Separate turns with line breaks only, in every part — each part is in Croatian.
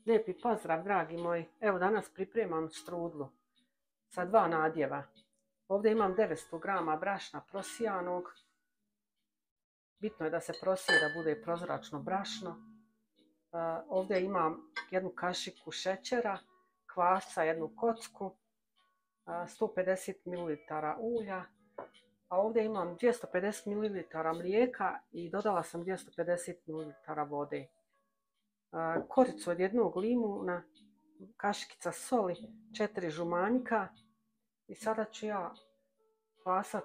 Lijepi pozdrav, dragi moji. Evo danas pripremam štrudlu sa 2 nadjeva. Ovdje imam 900 grama brašna prosijanog. Bitno je da se prosije da bude prozračno brašno. Ovdje imam jednu kašiku šećera, kvasca, jednu kocku, 150 ml ulja. A ovdje imam 250 ml mlijeka i dodala sam 250 ml vode. Koricu od jednog limuna, kašikica soli, 4 žumanjka i sada ću ja kvasac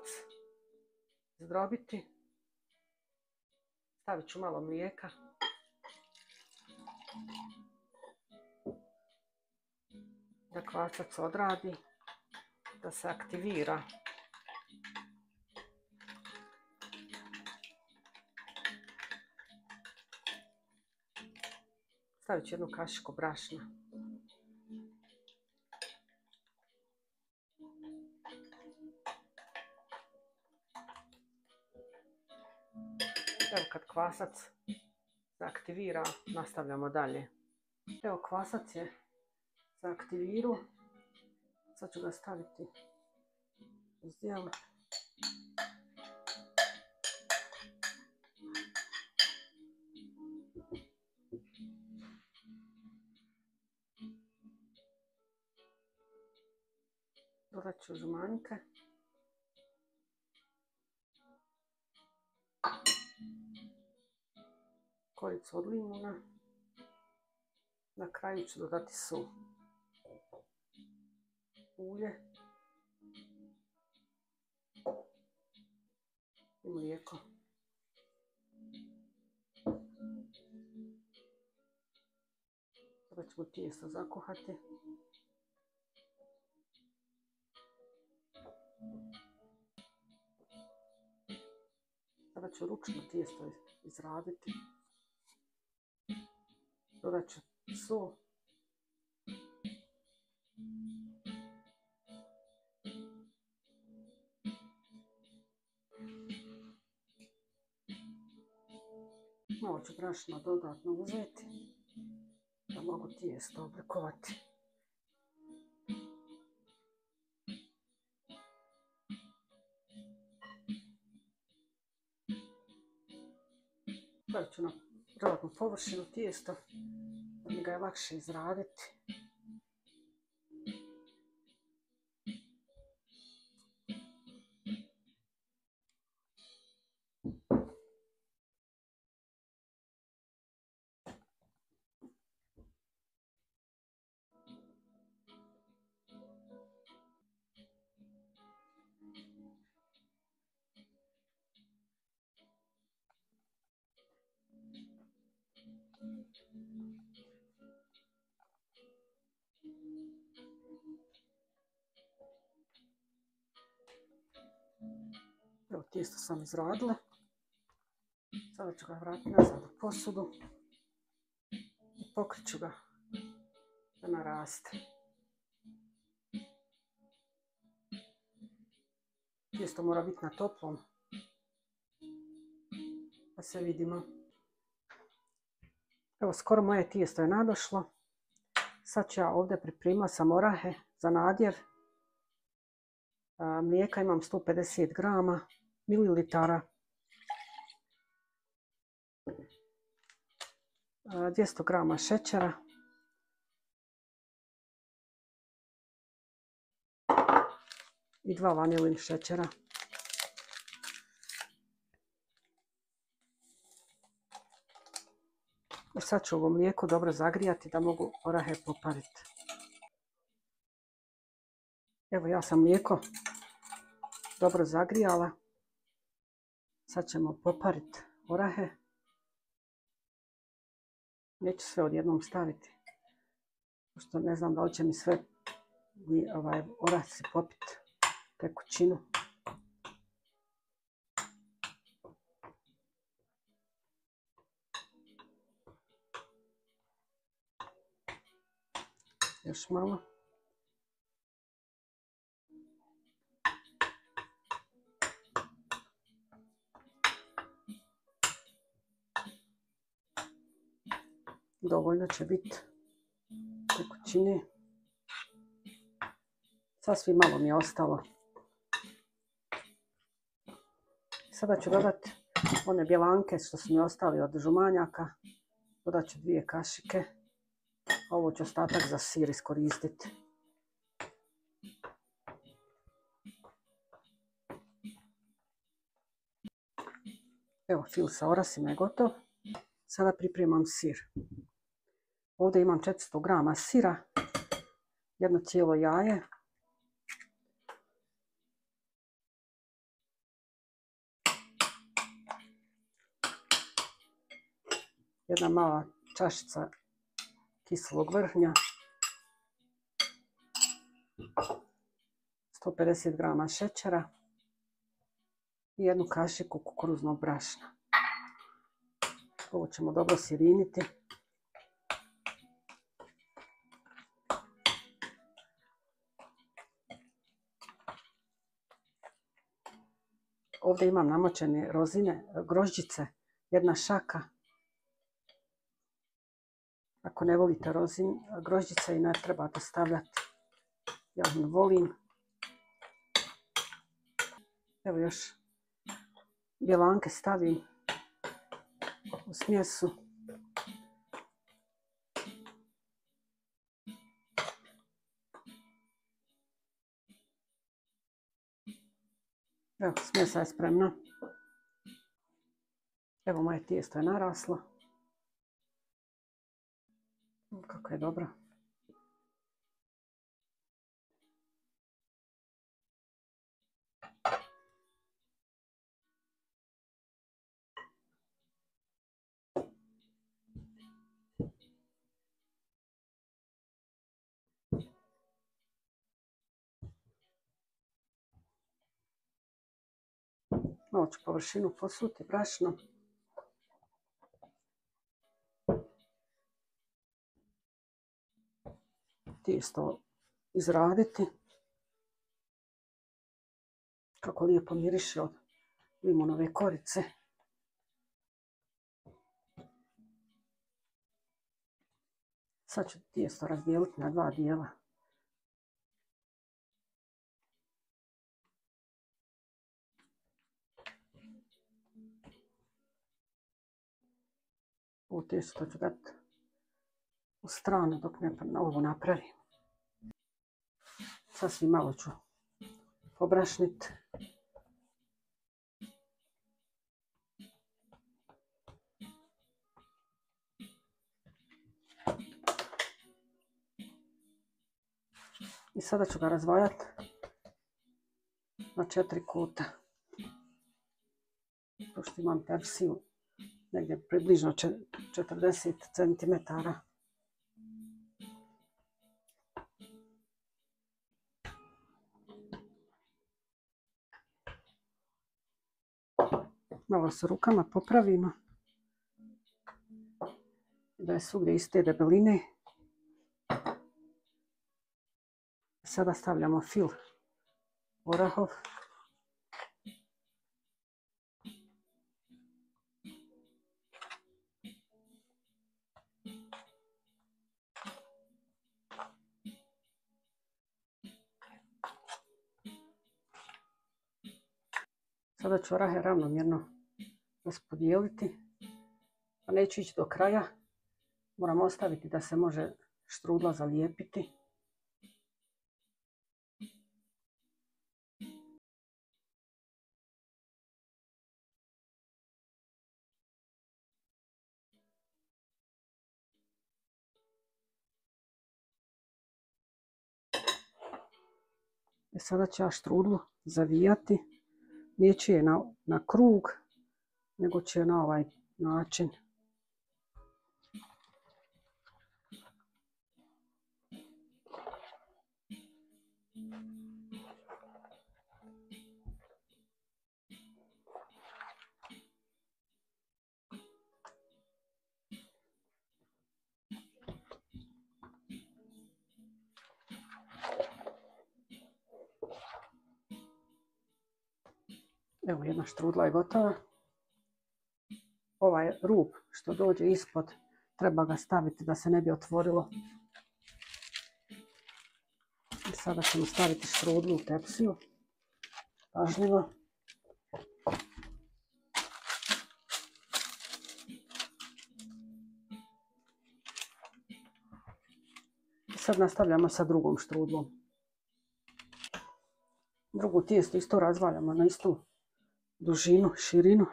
zdrobiti. Stavit ću malo mlijeka. Da kvasac odradi, da se aktivira. Stavit ću jednu kašiku brašna. Evo kad kvasac se aktivira, nastavljamo dalje. Evo kvasac je se aktivirao. Sad ću ga staviti u zdjelu. Dodat ću žumanjke. Koricu od limuna. Na kraju ću dodati sol. Ulje. I mlijeko. Sada ćemo tijesto zakuhati. Sada ću ručno tijesto izraditi. Dodat ću sol. Malo ću brašna dodatno uzeti da mogu tijesto oblikovati. Stavit ću na dodatnu površinu tijesta da mi ga je lakše izraditi. Evo tijesto sam izradila. Sada ću ga vratiti nazad u posudu i pokrit ću ga da naraste. Tijesto mora biti na toplom pa se vidimo. Evo skoro moje tijesto je nadošlo. Sad ću ja ovdje pripremati sam orahe za nadjev. Mlijeka imam 150 grama, mililitara. 200 grama šećera. I 2 vanilin šećera. I sad ću ovo mlijeko dobro zagrijati da mogu orahe popariti. Evo ja sam mlijeko dobro zagrijala. Sad ćemo popariti orahe. Neću sve odjednom staviti, pošto ne znam da li će mi sve orasi popiti tekućinu. Još malo. Dovoljno će biti. tekućine. Sasvim malo mi je ostalo. Sada ću dodati one bjelanke što su mi ostali od žumanjaka. Dodat ću 2 kašike. Ovo ću ostatak za sir iskoristiti. Evo, fil sa orasima je gotov. Sada pripremam sir. Ovdje imam 400 grama sira, jedno cijelo jaje, jedna mala čašica kiselog vrhnja, 150 grama šećera i jednu kašiku kukuruznog brašna. Ovo ćemo dobro siriniti. Ovdje imam namočene rozine, grožđice, jedna šaka. Ako ne volite grožđice i ne trebate stavljati. Ja ih volim. Evo još bjelanke stavim u smjesu. Evo, smjesa je spremna. Evo, moje tijesto je naraslo. Kako je dobro. Malo ću površinu posuti brašnom. Tijesto izraditi. Kako lijepo miriše od limunove korice. Sad ću tijesto razdijeliti na 2 dijela. Ovo tijesto ću dati u stranu dok ne ovo napravim. Sasvim malo ću pobrašniti. I sada ću ga razvajati na 4 kuta. Pošto imam tepsiju negdje približno 40 cm. Malo se rukama popravimo da je svugdje iste debeline. Sada stavljamo fil orahov. Sada ću orahe ravnomjerno raspodijeliti, pa neću ići do kraja. Moram ostaviti da se može štrudla zalijepiti. I sada ću ja štrudlu zavijati. Neću je na krug, nego ću je na ovaj način. Evo, jedna štrudla je gotova. Ovaj rub što dođe ispod treba ga staviti da se ne bi otvorilo Sada ćemo staviti štrudlu u tepsiju. Pažljivo. Sad nastavljamo sa drugom štrudlom. Drugo tijesto isto razvaljamo na istu dužinu, širinu.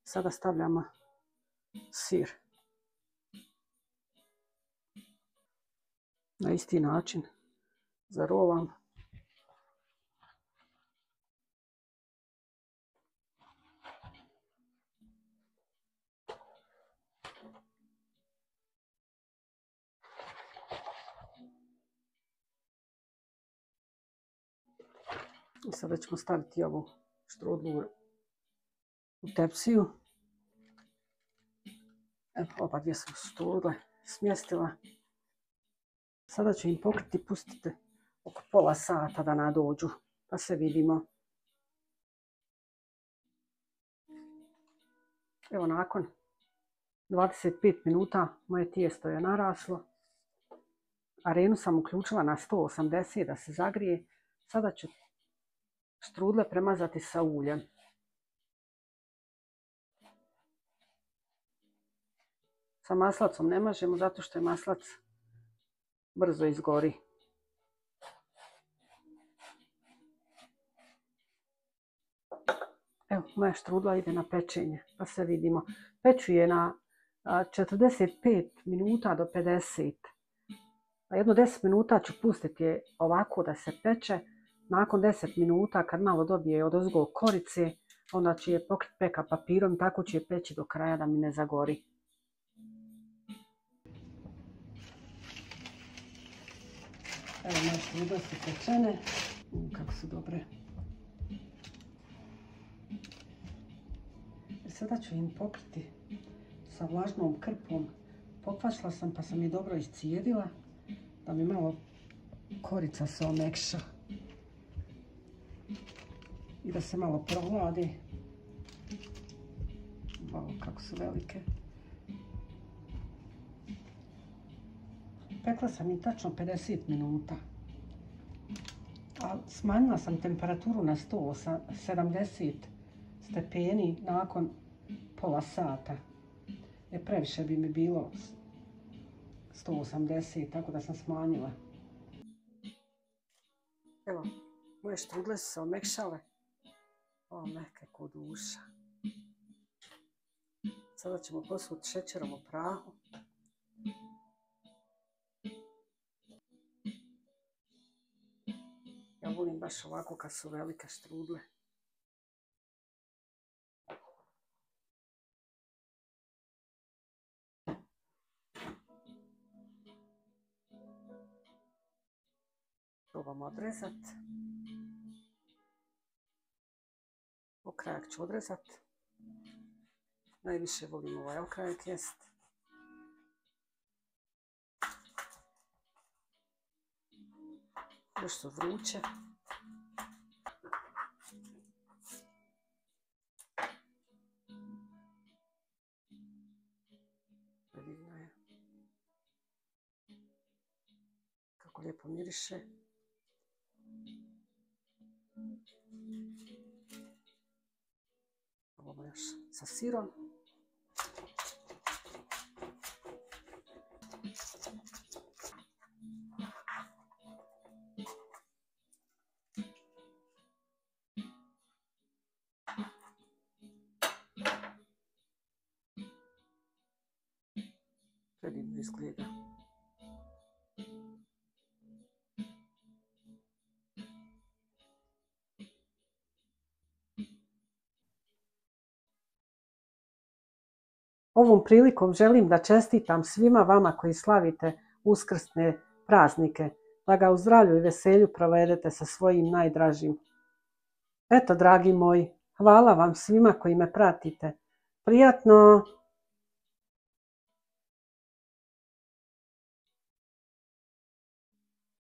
Sada stavljamo sir. Na isti način zarovam. I sada ćemo staviti ovu štrudlu u tepsiju. Evo, oba dvije sam štrudle smjestila. Sada ću im pokriti, pustite oko pola sata da nadođu, pa se vidimo. Evo, nakon 25 minuta moje tijesto je naraslo. Arenu sam uključila na 180 da se zagrije. Sada ću štrudle premazati sa uljem. Sa maslacom ne mažemo zato što je maslac brzo izgori. Evo, moja štrudla ide na pečenje, pa se vidimo. Peću je na 45 minuta do 50. Jedno 10 minuta ću pustiti je ovako da se peče. Nakon 10 minuta, kad malo dobije odozgo korice, onda ću je pokriti peka papirom, tako ću je peći do kraja da mi ne zagori. Evo, moje štrudle su pečene. Kako su dobre. I sada ću im pokriti sa vlažnom krpom. Pokvašila sam pa sam je dobro iscijedila da mi malo korica se omekša. I da se malo prohladi. Ovo kako su velike. Pekla sam ih tačno 50 minuta. A smanjila sam temperaturu na 170 stepeni nakon pola sata. Jer previše bi mi bilo 180, tako da sam smanjila. Evo, moje štrudle su se omekšale. Ovo mehke ko duša. Sada ćemo posuti šećerom u prahu. Ja volim baš ovako kad su velike štrudle. Probam odrezat. Okrajak ću odrezat. Najviše volim ovaj okrajak jest. Još su vruće. Predivno je. Kako lijepo miriše. Ovo još sa sirom. Predivno izgleda. Ovom prilikom želim da čestitam svima vama koji slavite uskrsne praznike, da ga u zdravlju i veselju provedete sa svojim najdražim. Eto, dragi moji, hvala vam svima koji me pratite. Prijatno!